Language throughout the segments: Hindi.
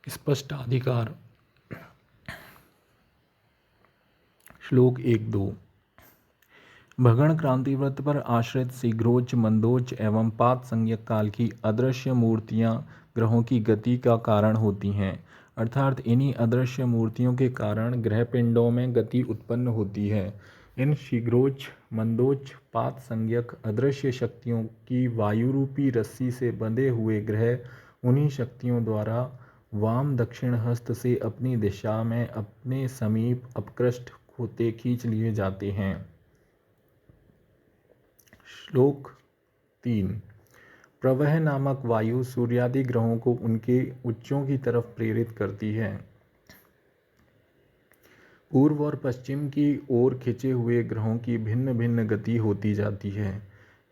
स्पष्टाधिकार। श्लोक 1-2। भगण क्रांतिव्रत पर आश्रित शीघ्रोच्च मंदोच्च एवं पात संज्ञक काल की अदृश्य मूर्तियां ग्रहों की गति का कारण होती हैं, अर्थात इन्हीं अदृश्य मूर्तियों के कारण ग्रह पिंडों में गति उत्पन्न होती है। इन शीघ्रोच्च मंदोच्च पात संज्ञक अदृश्य शक्तियों की वायु रूपी रस्सी से बंधे हुए ग्रह उन्हीं शक्तियों द्वारा वाम दक्षिण हस्त से अपनी दिशा में अपने समीप अपकृष्ट होते खींच लिए जाते हैं। श्लोक 3। प्रवह नामक वायु सूर्यादि ग्रहों को उनके उच्चों की तरफ प्रेरित करती है। पूर्व और पश्चिम की ओर खिंचे हुए ग्रहों की भिन्न भिन्न गति होती जाती है।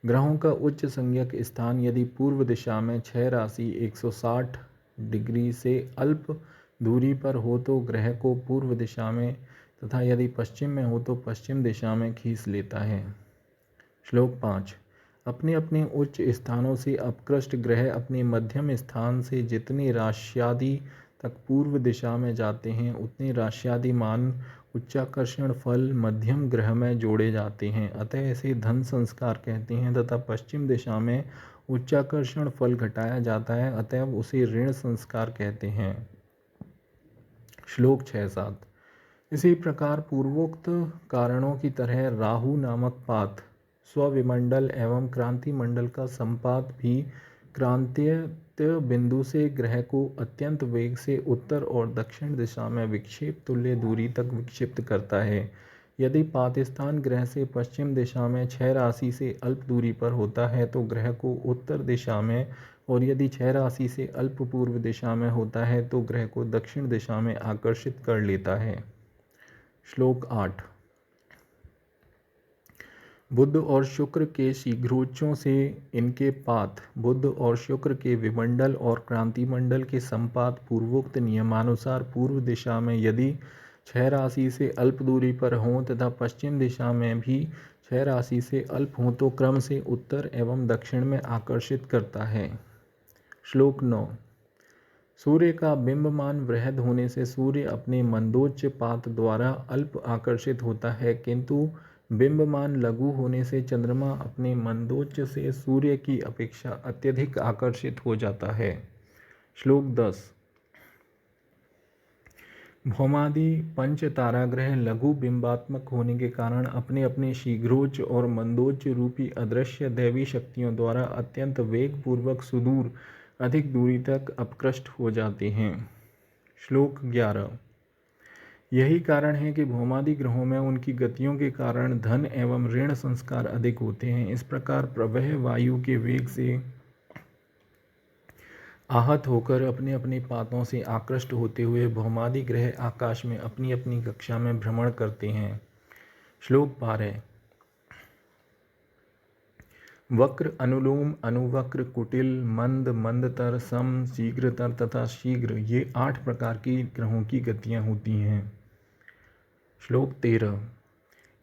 ग्रहों का उच्च संज्ञक स्थान यदि पूर्व दिशा में 6 राशि 160 डिग्री से अल्प दूरी पर हो तो ग्रह को पूर्व दिशा में तथा यदि पश्चिम में हो तो पश्चिम दिशा में खींच लेता है। श्लोक 5। अपने अपने उच्च स्थानों से अपकृष्ट ग्रह अपने मध्यम स्थान से जितने राश्यादि तक पूर्व दिशा में जाते हैं उतने राश्यादि मान उच्चाकर्षण फल मध्यम ग्रह में जोड़े जाते हैं, अतः इसे धन संस्कार कहते हैं, तथा पश्चिम दिशा में उच्चाकर्षण फल घटाया जाता है, अतएव उसे ऋण संस्कार कहते हैं। श्लोक 6-7। इसी प्रकार पूर्वोक्त कारणों की तरह राहु नामक पात स्वविमंडल एवं क्रांति मंडल का संपात भी क्रांतीय बिंदु से ग्रह को अत्यंत वेग से उत्तर और दक्षिण दिशा में विक्षेप तुल्य दूरी तक विक्षिप्त करता है। यदि पातस्थान ग्रह से पश्चिम दिशा में 6 राशि से अल्प दूरी पर होता है तो ग्रह को उत्तर दिशा में, और यदि 6 राशि से अल्प पूर्व दिशा में होता है तो ग्रह को दक्षिण दिशा में आकर्षित कर लेता है। श्लोक 8। बुध और शुक्र के शीघ्रोच्चों से इनके पात बुध और शुक्र के विमंडल और क्रांति मंडल के संपात पूर्वोक्त नियमानुसार पूर्व दिशा में यदि 6 राशि से अल्प दूरी पर हों तथा पश्चिम दिशा में भी 6 राशि से अल्प हों तो क्रम से उत्तर एवं दक्षिण में आकर्षित करता है। श्लोक 9। सूर्य का बिंबमान वृहद होने से सूर्य अपने मंदोच्च पात द्वारा अल्प आकर्षित होता है, किंतु बिंबमान लघु होने से चंद्रमा अपने मंदोच्च से सूर्य की अपेक्षा अत्यधिक आकर्षित हो जाता है। श्लोक 10। भौमादि पंच ताराग्रह लघु बिंबात्मक होने के कारण अपने अपने शीघ्रोच्च और मंदोच्च रूपी अदृश्य दैवी शक्तियों द्वारा अत्यंत वेग पूर्वक सुदूर अधिक दूरी तक अपकृष्ट हो जाते हैं। श्लोक 11। यही कारण है कि भौमादि ग्रहों में उनकी गतियों के कारण धन एवं ऋण संस्कार अधिक होते हैं। इस प्रकार प्रवह वायु के वेग से आहत होकर अपने अपने पातों से आकृष्ट होते हुए भौमादि ग्रह आकाश में अपनी अपनी कक्षा में भ्रमण करते हैं। श्लोक 12। वक्र अनुलोम अनुवक्र कुटिल मंद मंदतर सम शीघ्रतर तथा शीघ्र ये 8 प्रकार की ग्रहों की गतियां होती हैं। श्लोक 13।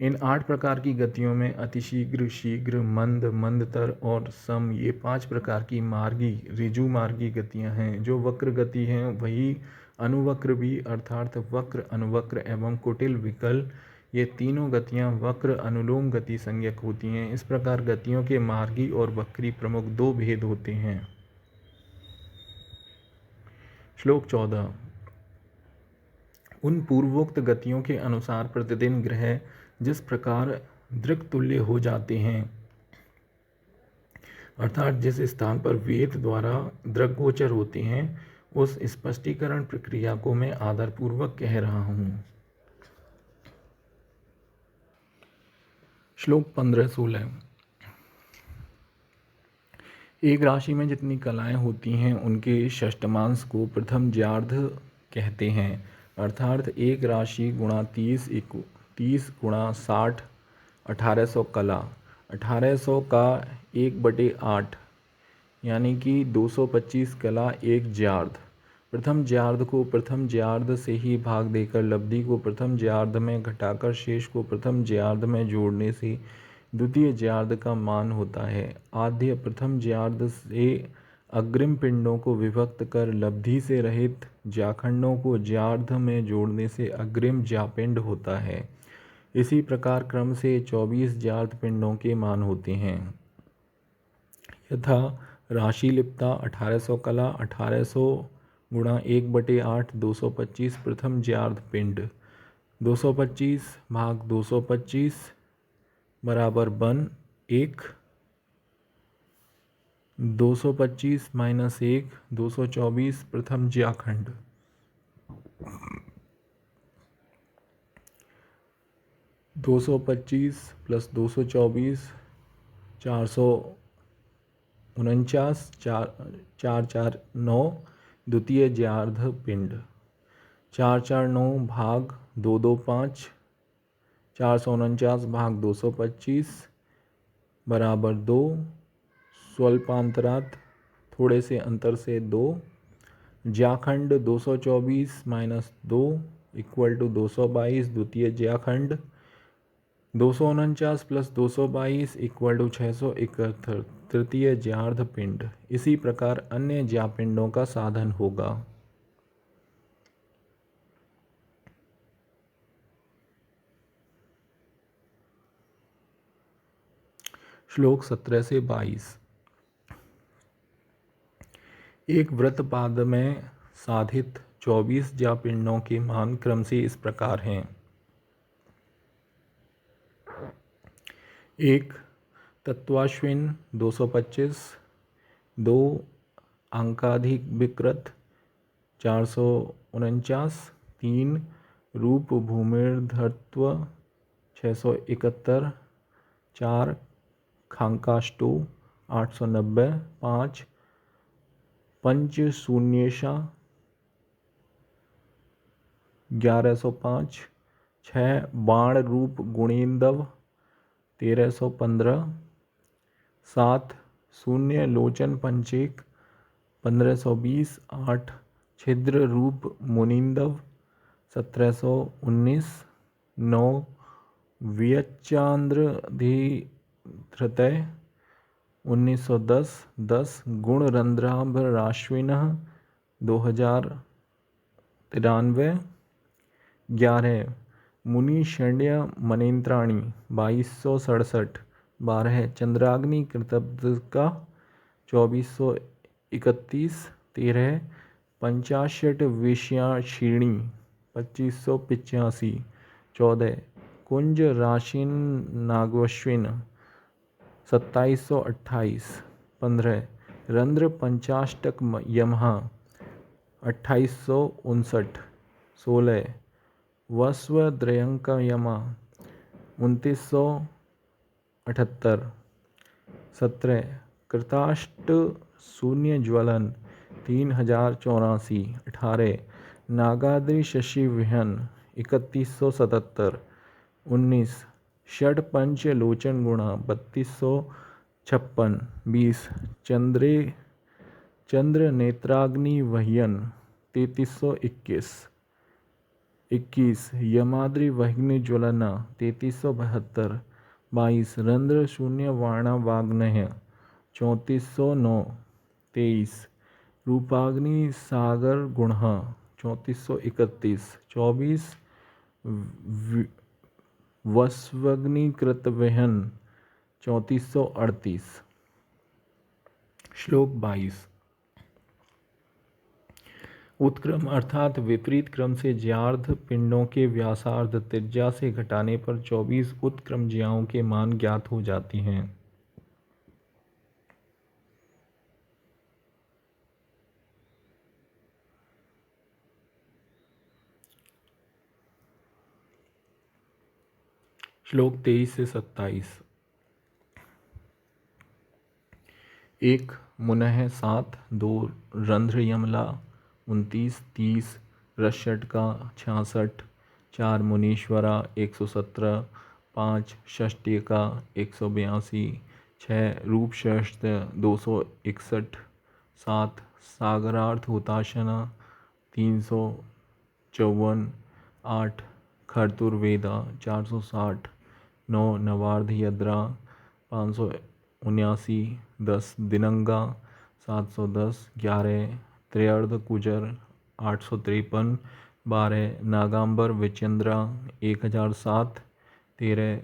इन 8 प्रकार की गतियों में अतिशीघ्र शीघ्र मंद मंदतर और सम ये 5 प्रकार की मार्गी ऋजु मार्गी गतियां हैं। जो वक्र गति हैं वही अनुवक्र भी, अर्थात वक्र अनुवक्र एवं कुटिल विकल ये तीनों गतियां वक्र अनुलोम गति संज्ञक होती हैं। इस प्रकार गतियों के मार्गी और वक्री प्रमुख 2 भेद होते हैं। श्लोक 14। उन पूर्वोक्त गतियों के अनुसार प्रतिदिन ग्रह जिस प्रकार दृक् तुल्य हो जाते हैं, अर्थात जिस स्थान पर वेद द्वारा दृग्गोचर होते हैं, उस स्पष्टीकरण प्रक्रिया को मैं आदरपूर्वक कह रहा हूँ। श्लोक 15-16। एक राशि में जितनी कलाएं होती हैं उनके षष्टमांश को प्रथम ज्यार्ध कहते हैं, अर्थात एक राशि गुणा 30 गुणा 60 1800 कला, 1800 का 1/8 यानी कि 225 कला एक ज्यार्ध। प्रथम ज्यार्ध को प्रथम ज्यार्ध से ही भाग देकर लब्धि को प्रथम ज्यार्ध में घटाकर शेष को प्रथम ज्यार्ध में जोड़ने से द्वितीय ज्यार्ध का मान होता है। आद्य प्रथम ज्यार्ध से अग्रिम पिंडों को विभक्त कर लब्धि से रहित ज्याखंडों को ज्यार्ध में जोड़ने से अग्रिम ज्यापिंड होता है। इसी प्रकार क्रम से 24 ज्यार्ध पिंडों के मान होते हैं, यथा राशिलिप्ता 1800 कला 1800 गुणा 1/8 225 प्रथम ज्यार्ध पिंड, 225 भाग 225 बराबर 1, 225 माइनस 1 224 प्रथम ज्याखंड, 225 प्लस 224 449 449 द्वितीय ज्यार्ध पिंड, 449 भाग 225 449 भाग 225 बराबर 2, स्वल्पांतरात थोड़े से अंतर से 2, ज्याखंड 224 माइनस 2 इक्वल टू 222 द्वितीय ज्याखंड, 249 प्लस 222 इक्वल टू 671 तृतीय ज्यार्ध पिंड। इसी प्रकार अन्य ज्यापिंडों का साधन होगा। श्लोक 17 से 22। एक वृत्तपाद में साधित 24 ज्यापिंडों के मान क्रम से इस प्रकार हैं। 1 तत्वाश्विन 225, 2 अंकाधिक विकृत 449, 3 रूप भूमिर्धत्व 671, 4 खांकाष्टो 890, 5 पंच शून्येशा 1105, 6 बाण रूप गुणेंदव 1315, 7 शून्य लोचन पंचेक 1520, 8 छिद्र रूप मुनिंदव 1719, 9 व्यच्चांद्रधिधृतय 1910, 10 गुणरंध्राभ राश्विनः 2093, 11 मुनिषण्य मनेन्द्राणी 2267, 12 चंद्राग्नि कृतब्धका 2431, 13 पंचाशट विषयाक्षिणी 2585, 14 कुंज राशिन नागश्विन 2728, 15 रंध्र पंचाष्टक यमहा 2859, 16 वस्वद्रयंक यमा 2978, 17 कृताष्ट शून्य ज्वलन 3084, 18 नागाद्रि शशि विहन 3177, 19 षड पंच लोचन गुणा 3256, 20 चंद्र नेत्राग्नि वह्यन 3321, 21 यमाद्रि वह्नि ज्वलना 3372, 22 रंध्र शून्य वाणा वाग्नय 3409, 23 रूपाग्नि सागर गुण 3431, 24 वस्वग्निकृत वहन 3438। श्लोक 22। उत्क्रम अर्थात विपरीत क्रम से ज्यार्ध पिंडों के व्यासार्ध त्रिज्या से घटाने पर 24 उत्क्रम ज्याओं के मान ज्ञात हो जाते हैं। श्लोक 23 से 27। 1 मुनः 7, 2 रंध्र यमला 29, 30 रषटका 66, 4 मुनीश्वरा 117, 5 षष्टिका 182, 6 रूपशस्त्र 261, 7 सागरार्थ हुताशना 354, 8 खरतुर्वेदा 460, 9 नवार्ध यद्रा 579, 10 दिनंगा 710, 11 त्र्यर्ध कुजर 853, 12 नागांबर विचंद्रा 1007, 13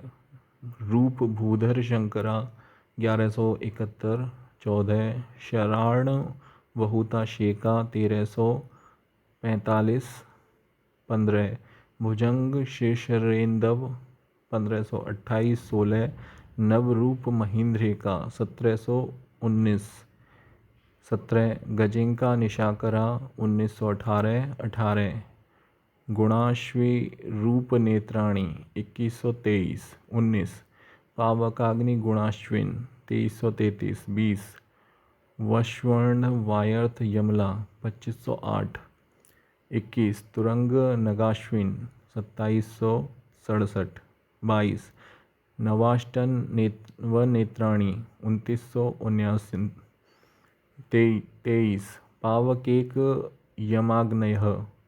रूप भूधर शंकरा 1171, 14 शरार्ण वहुता शेका 1345, 15 भुजंग शेषरेंदव 1528, 16 नवरूप महेंद्रिका 1719, 17 गजिंका निशाकरा 1918, 18 गुणाश्वी रूप नेत्राणी 2123, 19 पावकाग्नि गुणाश्विन 2333, 20 वश्वर्ण वायर्थ यमला 2508, 21 तुरंग नगाश्विन 2767, 22 नवाष्टन व नेत्राणी 2979, 23 पावकेक यमाग्नय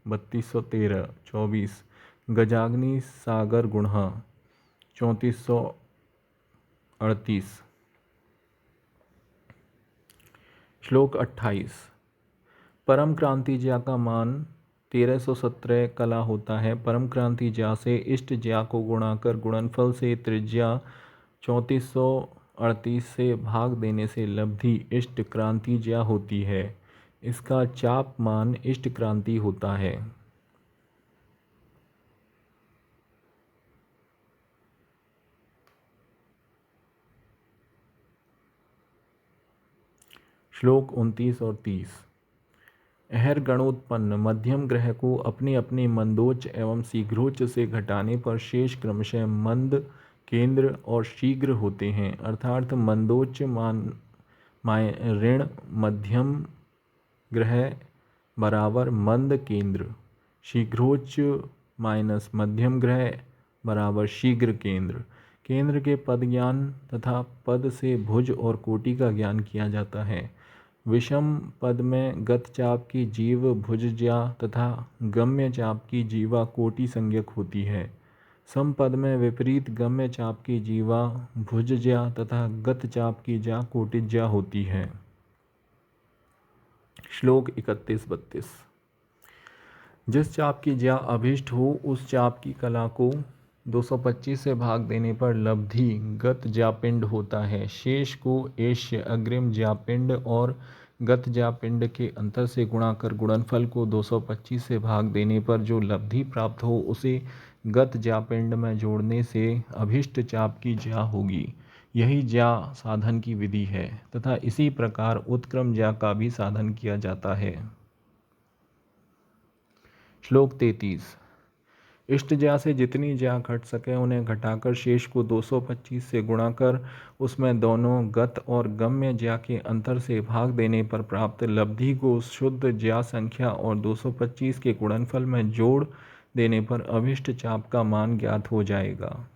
3213, 24 गजाग्नि सागर गुण 3438। श्लोक 28। परम क्रांति ज्या का मान 1317 कला होता है। परम क्रांति ज्या से इष्ट ज्या को गुणा कर गुणनफल से त्रिज्या 3438 से भाग देने से लब्धि इष्ट क्रांति ज्या होती है। इसका चाप मान इष्ट क्रांति होता है। श्लोक 29 और 30। अहर गणोत्पन्न मध्यम ग्रह को अपने अपने मंदोच्च एवं शीघ्रोच्च से घटाने पर शेष क्रमशः मंद, केंद्र और शीघ्र होते हैं। अर्थात मंदोच्च ऋण मध्यम ग्रह बराबर मंद केंद्र, शीघ्रोच्च माइनस मध्यम ग्रह बराबर शीघ्र केंद्र। केंद्र के पद ज्ञान तथा पद से भुज और कोटि का ज्ञान किया जाता है। विषम पद में गत चाप की जीव भुजज्या तथा गम्य चाप की जीवा कोटि संज्ञक होती है। सम पद में विपरीत गम्य चाप की जीवा भुजज्या तथा गत चाप की ज्या कोटिज्या होती है। श्लोक 31-32। जिस चाप की ज्या अभिष्ट हो उस चाप की कला को 225 से भाग देने पर लब्धि गत ज्यापिंड होता है। शेष को एष्य अग्रिम ज्यापिंड और गत ज्यापिंड के अंतर से गुणा कर गुणनफल को 225 से भाग देने पर जो लब्धि प्राप्त हो उसे गत ज्यापिंड में जोड़ने से अभिष्ट चाप की ज्या होगी। यही ज्या साधन की विधि है तथा इसी प्रकार उत्क्रम ज्या का भी साधन किया जाता है। श्लोक 33। इष्ट ज्या से जितनी ज्या घट सके उन्हें घटाकर शेष को 225 से गुणा कर उसमें दोनों गत और गम्य ज्या के अंतर से भाग देने पर प्राप्त लब्धि को शुद्ध ज्या संख्या और 225 के गुणनफल में जोड़ देने पर अभिष्ट चाप का मान ज्ञात हो जाएगा।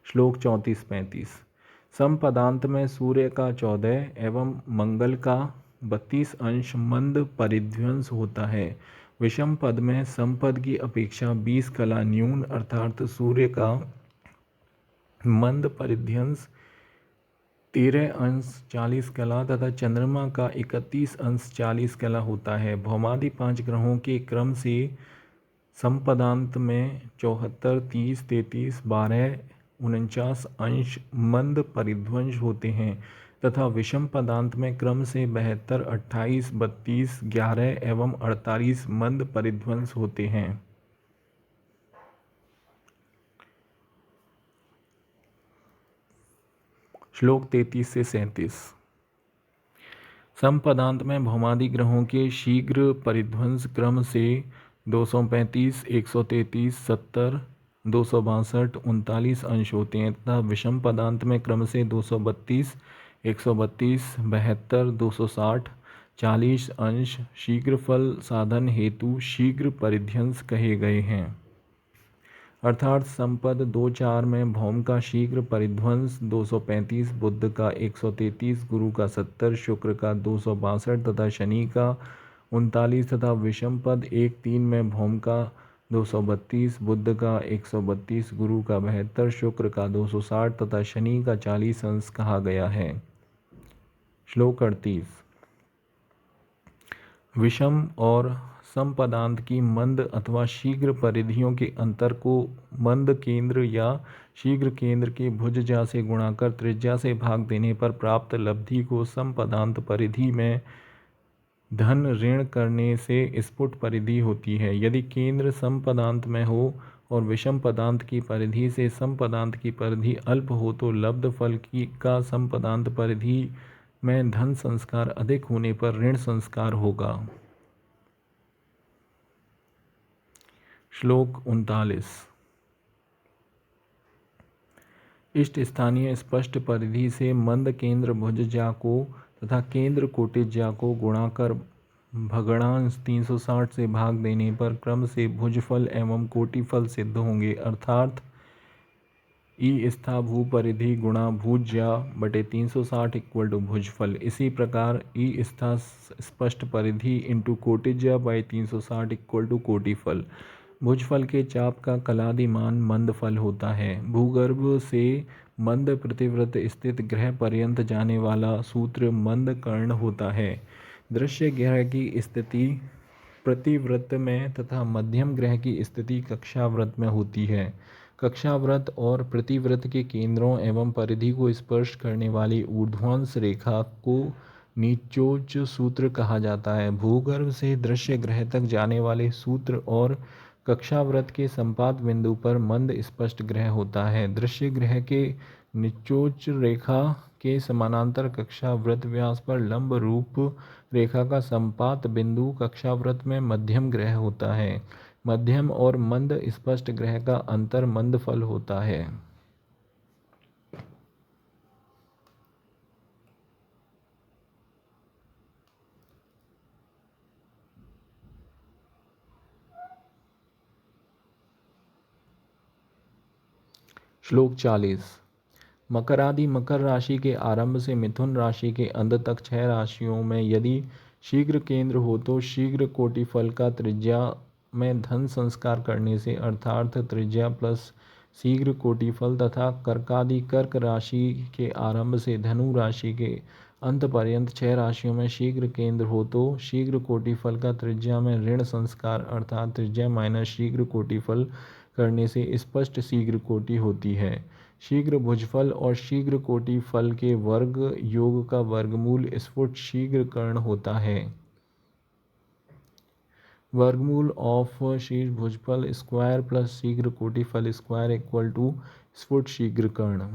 श्लोक 34-35। समपदांत में सूर्य का 14 एवं मंगल का 32 अंश मंद परिध्वंस होता है। विषम पद में समपद की अपेक्षा 20 कला न्यून अर्थात सूर्य का मंद परिध्वंस 13 अंश 40 कला तथा चंद्रमा का 31 अंश 40 कला होता है। भौमादि 5 ग्रहों के क्रम से समपदांत में 74, 30, 33, 12, 49 अंश मंद परिध्वंस होते हैं तथा विषम पदांत में क्रम से 72, 28, 32, 11 एवं 48 मंद परिध्वंस होते हैं। श्लोक 33 से 37। समपदांत में भौमादि ग्रहों के शीघ्र परिध्वंस क्रम से 235, 133, 70, 262, 39 अंश होते हैं तथा विषम पदांत में क्रम से 232, 132, 72, 260, 40 अंश शीघ्रफल साधन हेतु शीघ्र परिध्वंस कहे गए हैं। अर्थात संपद 2-4 में भौम का शीघ्र परिध्वंस 235, बुध का 133, गुरु का 70, शुक्र का 262 तथा शनि का 39 तथा विषम पद 1-3 में भौम का 232, बुध का 132, गुरु का 72, शुक्र का 260 तथा शनि का 40 अंश कहा गया है। श्लोक 38। विषम और समपदांत की मंद अथवा शीघ्र परिधियों के अंतर को मंद केंद्र या शीघ्र केंद्र के भुजजा से गुणा कर त्रिज्या से भाग देने पर प्राप्त लब्धि को समपदांत परिधि में धन ऋण करने से स्फुट परिधि होती है। यदि केंद्र समपदांत में हो और विषम पदांत की परिधि से समपदांत की परिधि अल्प हो तो लब्ध फल की का समपदांत परिधि में धन संस्कार अधिक होने पर ऋण संस्कार होगा। श्लोक 39। इष्ट स्थानीय स्पष्ट परिधि से मंद केंद्र भुजज्या को तथा केंद्र कोटिज्या को गुणा कर भगणांश 360 से भाग देने पर क्रम से भुजफल एवं कोटिफल सिद्ध होंगे, अर्थात ई स्था भू परिधि गुणा भुज्या बटे 360 इक्वल टू भुजफल। इसी प्रकार ई स्था स्पष्ट परिधि इंटू कोटिज्या बाई 360 इक्वल टू कोटिफल। भुजफल के चाप का कलादिमान मंद फल होता है। भूगर्भ से मंद प्रतिव्रत स्थित ग्रह पर्यंत जाने वाला सूत्र मंद कर्ण होता है। दृश्य ग्रह की स्थिति प्रतिव्रत में तथा मध्यम ग्रह की स्थिति कक्षाव्रत में होती है। कक्षाव्रत और प्रतिव्रत के केंद्रों एवं परिधि को स्पर्श करने वाली ऊर्ध्वांश रेखा को नीचोच सूत्र कहा जाता है। भूगर्भ से दृश्य ग्रह तक जाने वाले सूत्र और कक्षाव्रत के संपात बिंदु पर मंद स्पष्ट ग्रह होता है। दृश्य ग्रह के निचोच रेखा के समानांतर कक्षाव्रत व्यास पर लंब रूप रेखा का संपात बिंदु कक्षाव्रत में मध्यम ग्रह होता है। मध्यम और मंद स्पष्ट ग्रह का अंतर मंद फल होता है। श्लोक 40। मकर आदि मकर राशि के आरंभ से मिथुन राशि के अंत तक 6 राशियों में यदि शीघ्र केंद्र हो तो शीघ्र कोटिफल का त्रिज्या में धन संस्कार करने से अर्थात त्रिज्या प्लस शीघ्र कोटिफल तथा कर्कादि कर्क राशि के आरंभ से धनु राशि के अंत पर्यंत 6 राशियों में शीघ्र केंद्र हो तो शीघ्र कोटिफल का त्रिज्या में ऋण संस्कार अर्थात त्रिज्या माइनस शीघ्र कोटिफल करने से स्पष्ट शीघ्र कोटि होती है। शीघ्र भुजफल और शीघ्र कोटि फल के वर्ग योग का वर्गमूल स्फुट शीघ्र कर्ण होता है। वर्गमूल ऑफ शीघ्र भुजफल स्क्वायर प्लस शीघ्र कोटि फल स्क्वायर इक्वल टू स्फुट शीघ्र कर्ण।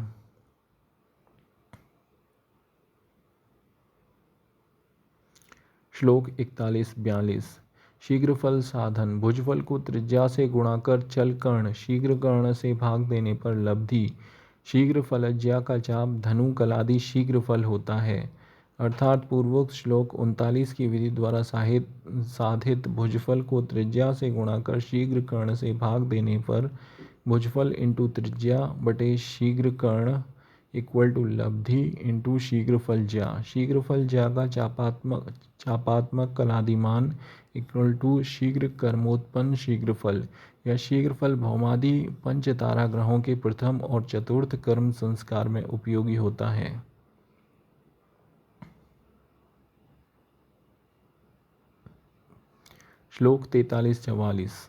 श्लोक 41-42। शीघ्रफल साधन भुजफल को त्रिज्या से गुणा कर चल कर्ण शीघ्र कर्ण से भाग देने पर लब्धि शीघ्र फलज्या का चाप धनु कलादि शीघ्र फल होता है। अर्थात पूर्वोक्त श्लोक 39 की विधि द्वारा साधित भुजफल को त्रिज्या से गुणा कर शीघ्र कर्ण से भाग देने पर भुजफल इंटू त्रिज्या बटे शीघ्र कर्ण इक्वल टू लब्धि इंटू शीघ्रफल ज्या। शीघ्रफल ज्या का चापात्मक कलादिमान इक्वल टू शीघ्र कर्मोत्पन्न शीघ्रफल। यह शीघ्रफल भौमादि पंच तारा ग्रहों के प्रथम और चतुर्थ कर्म संस्कार में उपयोगी होता है। श्लोक 43-44।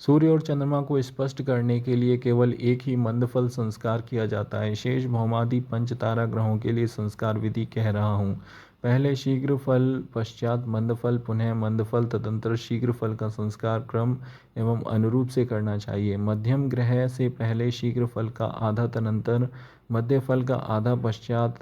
सूर्य और चंद्रमा को स्पष्ट करने के लिए केवल एक ही मंदफल संस्कार किया जाता है। शेष भौमादि पंचतारा ग्रहों के लिए संस्कार विधि कह रहा हूँ। पहले शीघ्र फल पश्चात मंदफल पुनः मंदफल तदंतर शीघ्र फल का संस्कार क्रम एवं अनुरूप से करना चाहिए। मध्यम ग्रह से पहले शीघ्र फल का आधा तदंतर मध्य फल का आधा पश्चात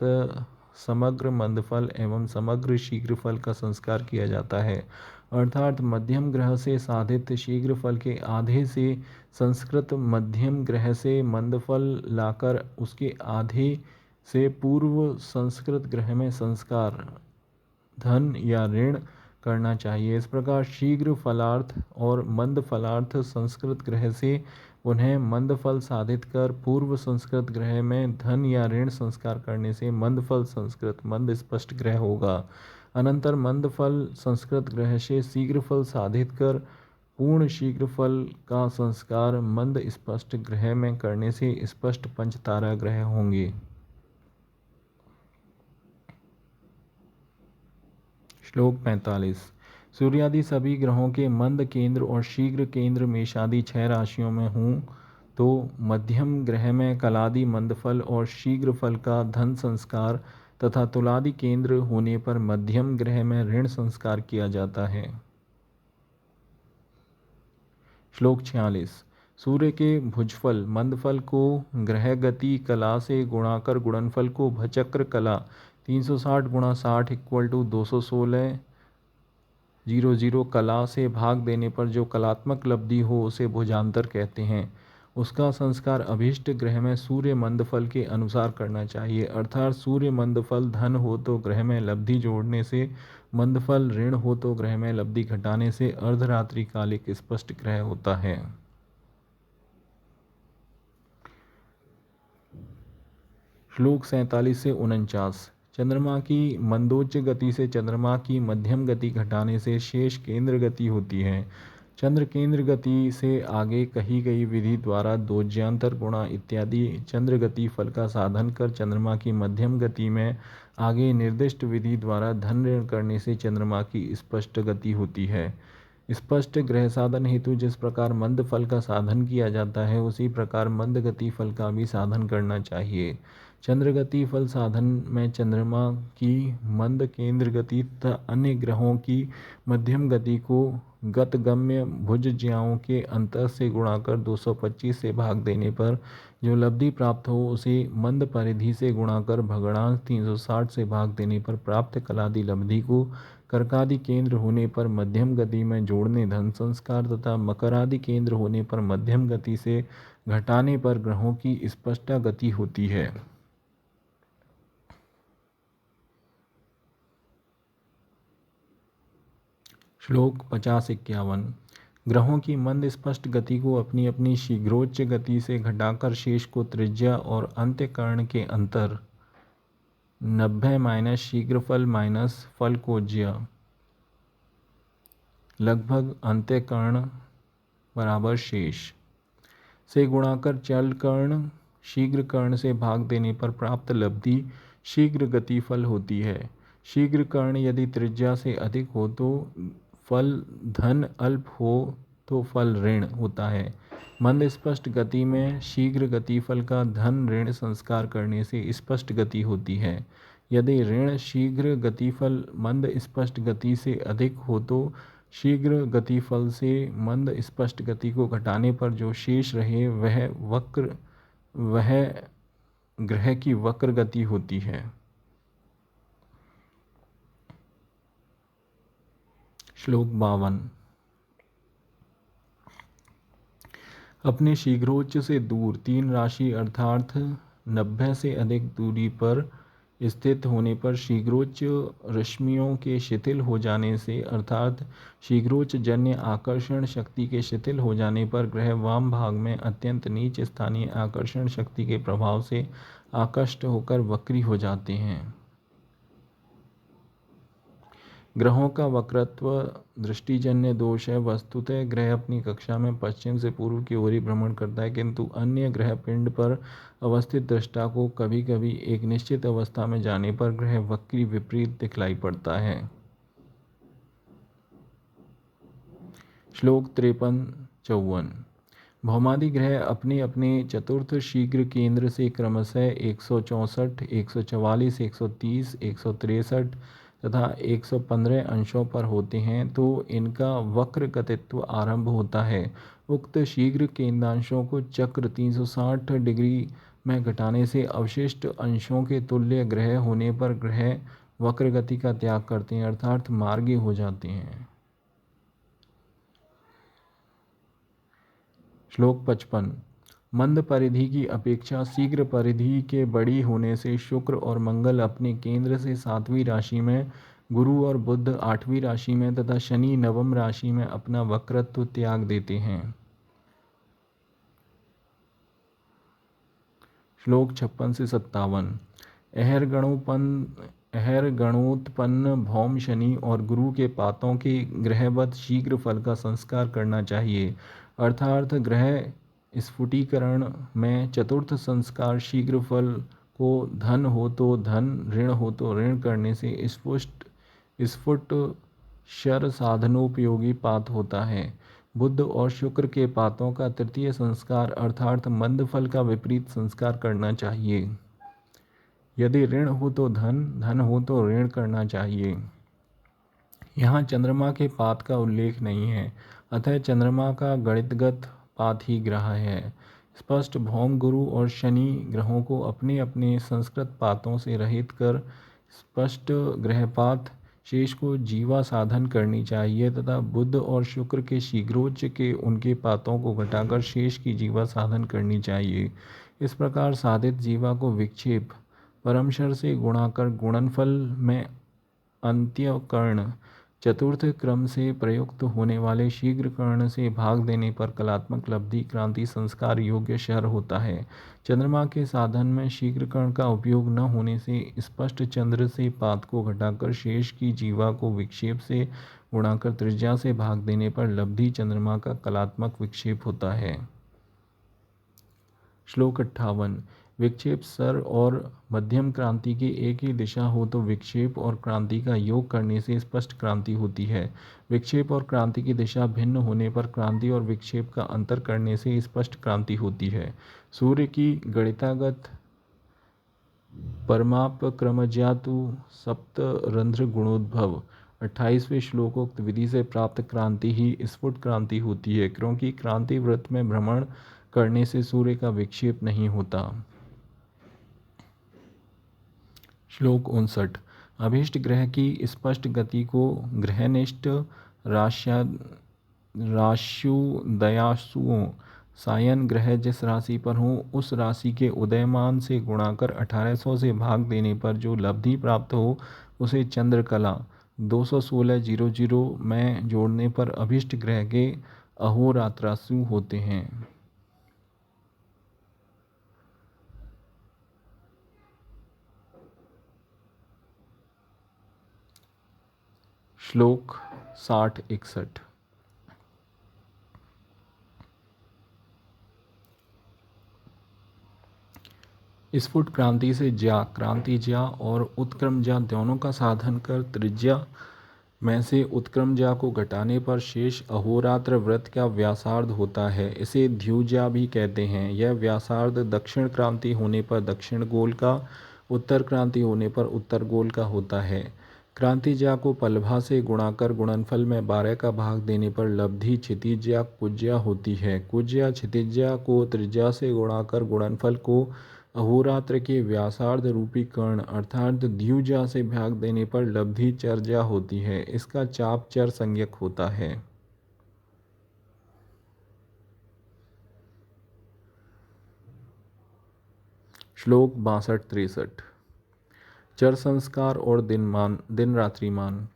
समग्र मंदफल एवं समग्र शीघ्र फल का संस्कार किया जाता है। अर्थात मध्यम ग्रह से साधित शीघ्र फल के आधे से संस्कृत मध्यम ग्रह से मंदफल लाकर उसके आधे से पूर्व संस्कृत ग्रह में संस्कार धन या ऋण करना चाहिए। इस प्रकार शीघ्र फलार्थ और मंद फलार्थ संस्कृत ग्रह से उन्हें मंद फल साधित कर पूर्व संस्कृत ग्रह में धन या ऋण संस्कार करने से मंद फल संस्कृत मंद स्पष्ट ग्रह होगा। अनंतर मंद फल संस्कृत ग्रह से शीघ्र फल साधित कर पूर्ण शीघ्र फल का संस्कार मंद स्पष्ट ग्रह में करने से स्पष्ट पंचतारा ग्रह होंगे। श्लोक 45। सूर्यादि सभी ग्रहों के मंद केंद्र और शीघ्र केंद्र मेषादि 6 राशियों में हों तो मध्यम ग्रह में कलादि मंद फल और शीघ्र फल का धन संस्कार तथा तुलादि केंद्र होने पर मध्यम ग्रह में ऋण संस्कार किया जाता है। श्लोक 46। सूर्य के भुजफल मंदफल को ग्रह गति कला से गुणाकर गुणनफल को भचक्र कला 360 गुणा 60 इक्वल टू 216 कला से भाग देने पर जो कलात्मक लब्धि हो उसे भुजांतर कहते हैं। उसका संस्कार अभीष्ट ग्रह में सूर्य मंदफल के अनुसार करना चाहिए, अर्थात सूर्य मंदफल धन हो तो ग्रह में लब्धि जोड़ने से, मंदफल ऋण हो तो ग्रह में लब्धि घटाने से अर्धरात्रि कालिक स्पष्ट ग्रह होता है। श्लोक 47 से 49। चंद्रमा की मंदोच्च गति से चंद्रमा की मध्यम गति घटाने से शेष केंद्र गति होती है। चंद्र केंद्र गति से आगे कही गई विधि द्वारा दोज्यांतर गुणा इत्यादि चंद्र गति फल का साधन कर चंद्रमा की मध्यम गति में आगे निर्दिष्ट विधि द्वारा धन ऋण करने से चंद्रमा की स्पष्ट गति होती है। स्पष्ट ग्रह साधन हेतु जिस प्रकार मंद फल का साधन किया जाता है उसी प्रकार मंद गति फल का भी साधन करना चाहिए। चंद्रगति फल साधन में चंद्रमा की मंद केंद्र गति तथा अन्य ग्रहों की मध्यम गति को गतगम्य भुजज्याओं के अंतर से गुणा कर 225 से भाग देने पर जो लब्धि प्राप्त हो उसे मंद परिधि से गुणा कर भगणांश 360 से भाग देने पर प्राप्त कलादि लब्धि को कर्कादि केंद्र होने पर मध्यम गति में जोड़ने धन संस्कार तथा मकरादि केंद्र होने पर मध्यम गति से घटाने पर ग्रहों की स्पष्टा गति होती है। श्लोक 50-51। ग्रहों की मंद स्पष्ट गति को अपनी अपनी शीघ्रोच्च गति से घटाकर शेष को त्रिज्या और अंत्यकर्ण के अंतर 90 माइनस शीघ्रफल माइनस फल को ज्या लगभग अंत्यकर्ण बराबर शेष से गुणाकर चल कर्ण शीघ्र कर्ण से भाग देने पर प्राप्त लब्धि शीघ्र गति फल होती है। शीघ्र कर्ण यदि त्रिज्या से अधिक हो तो फल धन, अल्प हो तो फल ऋण होता है। मंद स्पष्ट गति में शीघ्र गति फल का धन ऋण संस्कार करने से स्पष्ट गति होती है। यदि ऋण शीघ्र गति फल मंद स्पष्ट गति से अधिक हो तो शीघ्र गति फल से मंद स्पष्ट गति को घटाने पर जो शेष रहे वह ग्रह की वक्र गति होती है। श्लोक 52। अपने शीघ्रोच्च से दूर 3 राशि अर्थात 90 से अधिक दूरी पर स्थित होने पर शीघ्रोच्च रश्मियों के शिथिल हो जाने से अर्थात शीघ्रोच्च जन्य आकर्षण शक्ति के शिथिल हो जाने पर ग्रह वाम भाग में अत्यंत नीच स्थानीय आकर्षण शक्ति के प्रभाव से आकष्ट होकर वक्री हो जाते हैं। ग्रहों का वक्रत्व दृष्टिजन्य दोष है। वस्तुतः ग्रह अपनी कक्षा में पश्चिम से पूर्व की ओर ही भ्रमण करता है, किंतु अन्य ग्रह पिंड पर अवस्थित दृष्टा को कभी कभी एक निश्चित अवस्था में जाने पर ग्रह वक्री विपरीत दिखलाई पड़ता है। श्लोक 53-54। भौमादि ग्रह अपने अपने चतुर्थ शीघ्र केंद्र से क्रमशः 164, 144, 130, 163 तथा 115 अंशों पर होते हैं तो इनका वक्र गतित्व आरंभ होता है। उक्त शीघ्र केंद्रांशों को चक्र 360 डिग्री में घटाने से अवशिष्ट अंशों के तुल्य ग्रह होने पर ग्रह वक्र गति का त्याग करते हैं अर्थात मार्गी हो जाते हैं। श्लोक 55। मंद परिधि की अपेक्षा शीघ्र परिधि के बड़ी होने से शुक्र और मंगल अपने केंद्र से 7वीं राशि में, गुरु और बुध 8वीं राशि में तथा शनि 9वीं राशि में अपना वक्रत्व त्याग देते हैं। श्लोक 56-57। अहरगणोत्पन्न भौम शनि और गुरु के पातों के ग्रहवत शीघ्र फल का संस्कार करना चाहिए अर्थात ग्रह स्फुटीकरण में चतुर्थ संस्कार शीघ्र फल को धन हो तो धन, ऋण हो तो ऋण करने से स्फुट शर साधनोपयोगी पात होता है। बुध और शुक्र के पातों का तृतीय संस्कार अर्थात मंद फल का विपरीत संस्कार करना चाहिए। यदि ऋण हो तो धन, धन हो तो ऋण करना चाहिए। यहाँ चंद्रमा के पात का उल्लेख नहीं है, अतः चंद्रमा का गणितगत पात ही ग्रह है। स्पष्ट भौम गुरु और शनि ग्रहों को अपने अपने संस्कृत पातों से रहित कर स्पष्ट ग्रहपात शेष को जीवा साधन करनी चाहिए तथा बुध और शुक्र के शीघ्रोच्च के उनके पातों को घटाकर शेष की जीवा साधन करनी चाहिए। इस प्रकार साधित जीवा को विक्षेप परमशर से गुणा कर गुणनफल में अंत्यकर्ण चतुर्थ क्रम से प्रयुक्त होने वाले शीघ्र कर्ण से भाग देने पर कलात्मक लब्धि क्रांति संस्कार योग्य शर होता है। चंद्रमा के साधन में शीघ्र कर्ण का उपयोग न होने से स्पष्ट चंद्र से पात को घटाकर शेष की जीवा को विक्षेप से गुणाकर त्रिज्या से भाग देने पर लब्धि चंद्रमा का कलात्मक विक्षेप होता है। श्लोक 58। विक्षेप सर और मध्यम क्रांति की एक ही दिशा हो तो विक्षेप और क्रांति का योग करने से स्पष्ट क्रांति होती है। विक्षेप और क्रांति की दिशा भिन्न होने पर क्रांति और विक्षेप का अंतर करने से स्पष्ट क्रांति होती है। सूर्य की गणितागत परमाप क्रमज्यातु सप्त रंध्र गुणोद्भव 28वें श्लोकोक्त विधि से प्राप्त क्रांति ही स्फुट क्रांति होती है, क्योंकि क्रांति वृत्त में भ्रमण करने से सूर्य का विक्षेप नहीं होता। श्लोक 59। अभीष्ट ग्रह की स्पष्ट गति को ग्रहनिष्ठ राश्युदयासुओं सायन ग्रह जिस राशि पर हो उस राशि के उदयमान से गुणाकर 1800 से भाग देने पर जो लब्धि प्राप्त हो उसे चंद्रकला 216:00 में जोड़ने पर अभीष्ट ग्रह के अहोरात्रासु होते हैं। श्लोक 60-61। स्फुट क्रांति से ज्या, क्रांति ज्या और उत्क्रम ज्या दोनों का साधन कर त्रिज्या में से उत्क्रम ज्या को घटाने पर शेष अहोरात्र वृत्त का व्यासार्ध होता है। इसे द्युज्या भी कहते हैं। यह व्यासार्ध दक्षिण क्रांति होने पर दक्षिण गोल का, उत्तर क्रांति होने पर उत्तर गोल का होता है। क्रांति ज्या को पलभा से गुणाकर गुणनफल में 12 का भाग देने पर लब्धि क्षितिज्या कुज्या होती है। कुज्या क्षितिज्या को त्रिज्या से गुणाकर गुणनफल को अहोरात्र के व्यासार्ध रूपी कर्ण अर्थात द्युज्या से भाग देने पर लब्धि चरज्या होती है। इसका चाप चर संज्ञक होता है। श्लोक 62-63। चर संस्कार और दिन रात्रिमान।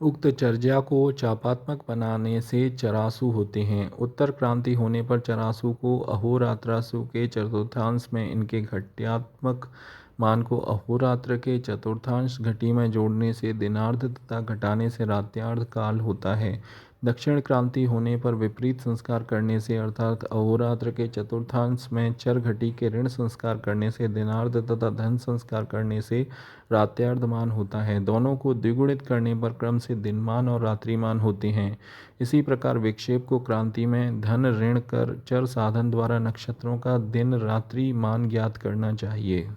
उक्त चर्या को चापात्मक बनाने से चरासु होते हैं। उत्तर क्रांति होने पर चरासु को अहोरात्रासु के चतुर्थांश में इनके घट्यात्मक मान को अहोरात्र के चतुर्थांश घटी में जोड़ने से दिनार्ध तथा घटाने से रात्यार्ध काल होता है। दक्षिण क्रांति होने पर विपरीत संस्कार करने से अर्थात अहोरात्र के चतुर्थांश में चर घटी के ऋण संस्कार करने से दिनार्ध तथा धन संस्कार करने से रात्यार्धमान होता है। दोनों को द्विगुणित करने पर क्रम से दिनमान और रात्रिमान होते हैं। इसी प्रकार विक्षेप को क्रांति में धन ऋण कर चर साधन द्वारा नक्षत्रों का दिन रात्रि मान ज्ञात करना चाहिए।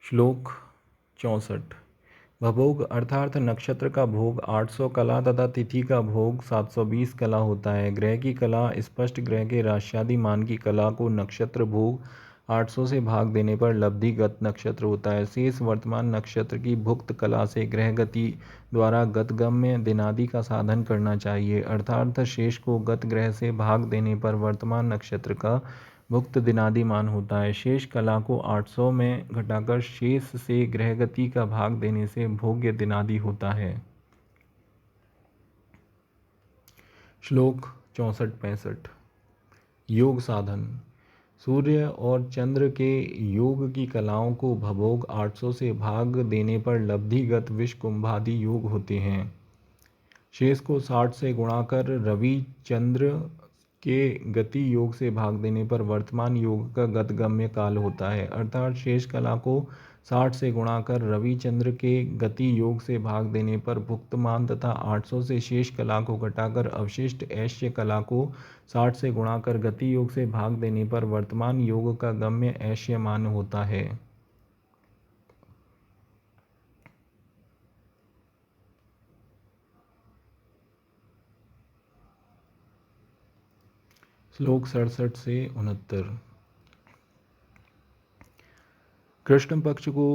श्लोक 64। भभोग अर्थात नक्षत्र का भोग 800 कला तथा तिथि का भोग 720 कला होता है। ग्रह की कला स्पष्ट ग्रह के राश्यादि मान की कला को नक्षत्र भोग 800 से भाग देने पर लब्धिगत नक्षत्र होता है। शेष वर्तमान नक्षत्र की भुक्त कला से ग्रह गति द्वारा गतगम्य दिनादि का साधन करना चाहिए, अर्थात शेष को गत ग्रह से भाग देने पर वर्तमान नक्षत्र का भुक्त दिनादि मान होता है। शेष कला को 800 में घटाकर शेष से ग्रहगति का भाग देने से भोग्य दिनादि होता है। श्लोक 64-65। योग साधन। सूर्य और चंद्र के योग की कलाओं को भभोग 800 से भाग देने पर लब्धिगत विष कुंभादि योग होते हैं। शेष को 60 से गुणा कर रवि चंद्र के गति योग से भाग देने पर वर्तमान योग का गतगम्य काल होता है। अर्थात शेष कला को 60 से गुणा कर रवि चंद्र के गति योग से भाग देने पर भुक्तमान तथा 800 से शेष कला को घटाकर अवशिष्ट ऐश्य कला को 60 से गुणा कर गति योग से भाग देने पर वर्तमान योग का गम्य ऐश्य मान होता है। श्लोक 67 से 69। कृष्ण पक्ष को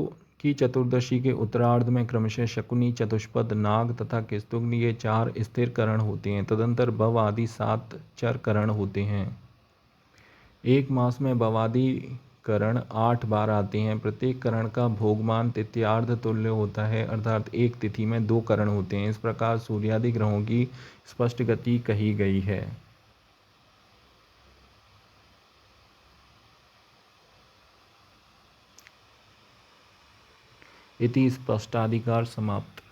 की चतुर्दशी के उत्तरार्ध में क्रमशः शकुनी, चतुष्पद, नाग तथा किस्तुग्नि ये 4 स्थिर करण होते हैं। तदंतर भव आदि 7 चर करण होते हैं। एक मास में भवादि करण 8 बार आते हैं। प्रत्येक करण का भोगमान तिथ्यार्ध तुल्य होता है, अर्थात एक तिथि में 2 करण होते हैं। इस प्रकार सूर्यादि ग्रहों की स्पष्ट गति कही गई है। इति स्पष्टाधिकार समाप्त।